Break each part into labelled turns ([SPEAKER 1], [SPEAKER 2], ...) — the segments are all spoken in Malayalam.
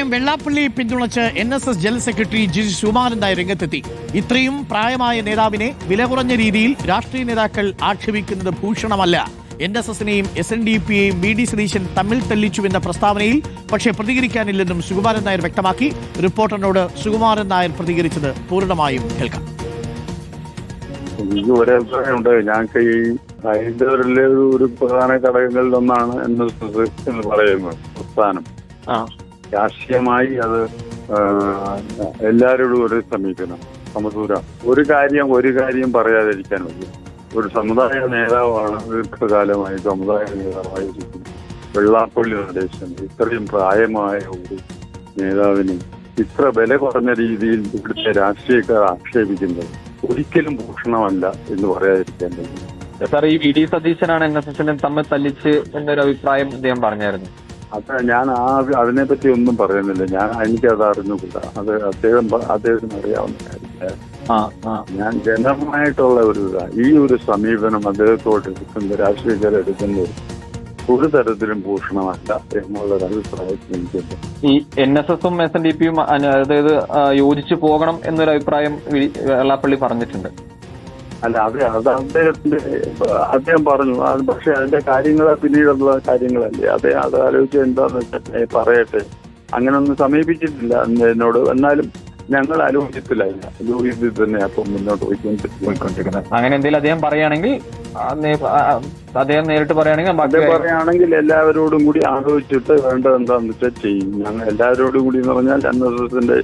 [SPEAKER 1] വെള്ളാപ്പള്ളി പിന്തുണച്ച് NSS general secretary G Sukumaran Nair രംഗത്തെത്തി. ഇത്രയും പ്രായമായ നേതാവിനെ വില കുറഞ്ഞ രീതിയിൽ രാഷ്ട്രീയ നേതാക്കൾ ആക്ഷേപിക്കുന്നത് ഭൂഷണമല്ല. NSSനെയും SNDPയെയും VD സതീശൻ തമ്മിൽ തല്ലിച്ചുവെന്ന പ്രസ്താവനയിൽ പക്ഷേ പ്രതികരിക്കാനില്ലെന്നും സുകുമാരൻ നായർ വ്യക്തമാക്കി. റിപ്പോർട്ടറിനോട് സുകുമാരൻ നായർ പ്രതികരിച്ചത് പൂർണ്ണമായും കേൾക്കാം.
[SPEAKER 2] എനിക്ക് ഒരഭിപ്രായമുണ്ട്. ഞങ്ങൾക്ക് ഈ ഹൈന്ദവരിലെ ഒരു പ്രധാന ഘടകങ്ങളിലൊന്നാണ് NSS എന്ന് പറയുന്നത് പ്രസ്ഥാനം. രാഷ്ട്രീയമായി അത് എല്ലാവരോടും ഒരു സമീപനം സമദൂരം. ഒരു കാര്യം പറയാതിരിക്കാൻ പറ്റും. ഒരു സമുദായ നേതാവാണ് ദീർഘകാലമായി സമുദായ നേതാവായിരിക്കുന്നത് വെള്ളാപ്പള്ളി നടേശൻ. ഇത്രയും പ്രായമായ ഒരു നേതാവിനെ ഇത്ര വില കുറഞ്ഞ രീതിയിൽ ഇവിടുത്തെ രാഷ്ട്രീയക്കാർ ആക്ഷേപിക്കുന്നത് ഒരിക്കലും ഭൂഷണമല്ല എന്ന് പറയാതിരിക്കാൻ പറ്റും.
[SPEAKER 3] സാർ, ഈ VD സതീശനാണ് NSSനെ തമ്മിൽ തല്ലിച്ച് എന്നൊരു അഭിപ്രായം അദ്ദേഹം പറഞ്ഞായിരുന്നു.
[SPEAKER 2] അത് ഞാൻ അതിനെപ്പറ്റി ഒന്നും പറയുന്നില്ല. എനിക്കത് അറിഞ്ഞുകൂടാ. അത് അദ്ദേഹത്തിന് അറിയാവുന്ന കാര്യമില്ല. ഞാൻ ജനമായിട്ടുള്ള ഈ ഒരു സമീപനം അദ്ദേഹത്തോട് എടുക്കുന്നത് രാഷ്ട്രീയക്കാരെടുക്കുന്നത് ഒരു തരത്തിലും ഭൂഷണമല്ല എന്നുള്ളൊരു അഭിപ്രായത്തിൽ എനിക്കുണ്ട്.
[SPEAKER 3] ഈ NSSും SNDPയും അതായത് യോജിച്ചു പോകണം എന്നൊരു അഭിപ്രായം വെള്ളാപ്പള്ളി പറഞ്ഞിട്ടുണ്ട്.
[SPEAKER 2] അല്ല, അത് അദ്ദേഹം പറഞ്ഞു. പക്ഷെ അതിന്റെ കാര്യങ്ങൾ പിന്നീടുള്ള കാര്യങ്ങളല്ലേ. അത് ആലോചിച്ച് എന്താന്ന് വെച്ചാൽ പറയട്ടെ. അങ്ങനൊന്നും സമീപിച്ചിട്ടില്ല എന്നോട്. എന്നാലും ഞങ്ങൾ ആലോചിച്ചില്ല തന്നെ അപ്പം മുന്നോട്ട് പോയിക്കൊണ്ടിരിക്കുന്നത്.
[SPEAKER 3] അങ്ങനെ എന്തെങ്കിലും അദ്ദേഹം പറയുകയാണെങ്കിൽ അദ്ദേഹം നേരിട്ട് പറയുകയാണെങ്കിൽ
[SPEAKER 2] എല്ലാവരോടും കൂടി ആലോചിച്ചിട്ട് വേണ്ടത് എന്താന്ന് വെച്ചാൽ ചെയ്യും. ഞങ്ങൾ എല്ലാവരോടും കൂടി എന്ന് പറഞ്ഞാൽ NSSന്റെ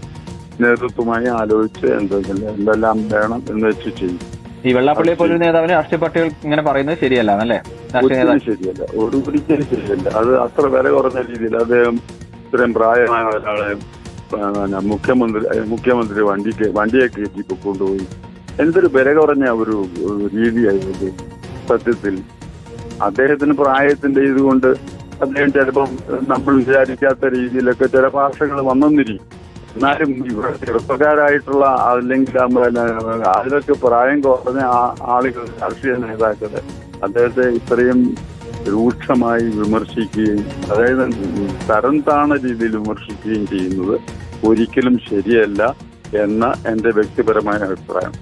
[SPEAKER 2] നേതൃത്വമായി ആലോചിച്ച് എന്തെല്ലാം വേണം എന്ന് വെച്ച് ചെയ്യും.
[SPEAKER 3] ഈ വെള്ളാപ്പള്ളിയെ പോലൊരു നേതാവിന് രാഷ്ട്രീയ പാർട്ടികൾ ഇങ്ങനെ പറയുന്നത് ശരിയല്ല അല്ലേ?
[SPEAKER 2] ശരിയല്ല, ഒരിക്കലും ശരിയല്ല. അത് അത്ര വില കുറഞ്ഞ രീതിയിൽ അദ്ദേഹം ഇത്രയും പ്രായമായ ഒരാളെ മുഖ്യമന്ത്രി വണ്ടിയെ കയറ്റി കൊണ്ടുപോയി എന്തൊരു വില കുറഞ്ഞ ഒരു രീതിയായിരുന്നു. സത്യത്തിൽ അദ്ദേഹത്തിന് പ്രായത്തിന്റെ ഇതുകൊണ്ട് അദ്ദേഹം ചിലപ്പം നമ്മൾ വിചാരിക്കാത്ത രീതിയിലൊക്കെ ചില ഭാഷകൾ വന്നെന്നിരിക്കും. എന്നാലും ഇവിടെ ചെറുപ്പക്കാരായിട്ടുള്ള അല്ലെങ്കിൽ അതിലൊക്കെ പ്രായം കുറഞ്ഞ ആളുകൾ രാഷ്ട്രീയ നേതാക്കള് അദ്ദേഹത്തെ ഇത്രയും രൂക്ഷമായി വിമർശിക്കുകയും അതായത് തരം താണ രീതിയിൽ വിമർശിക്കുകയും ചെയ്യുന്നത് ഒരിക്കലും ശരിയല്ല എന്ന എൻ്റെ വ്യക്തിപരമായ അഭിപ്രായം.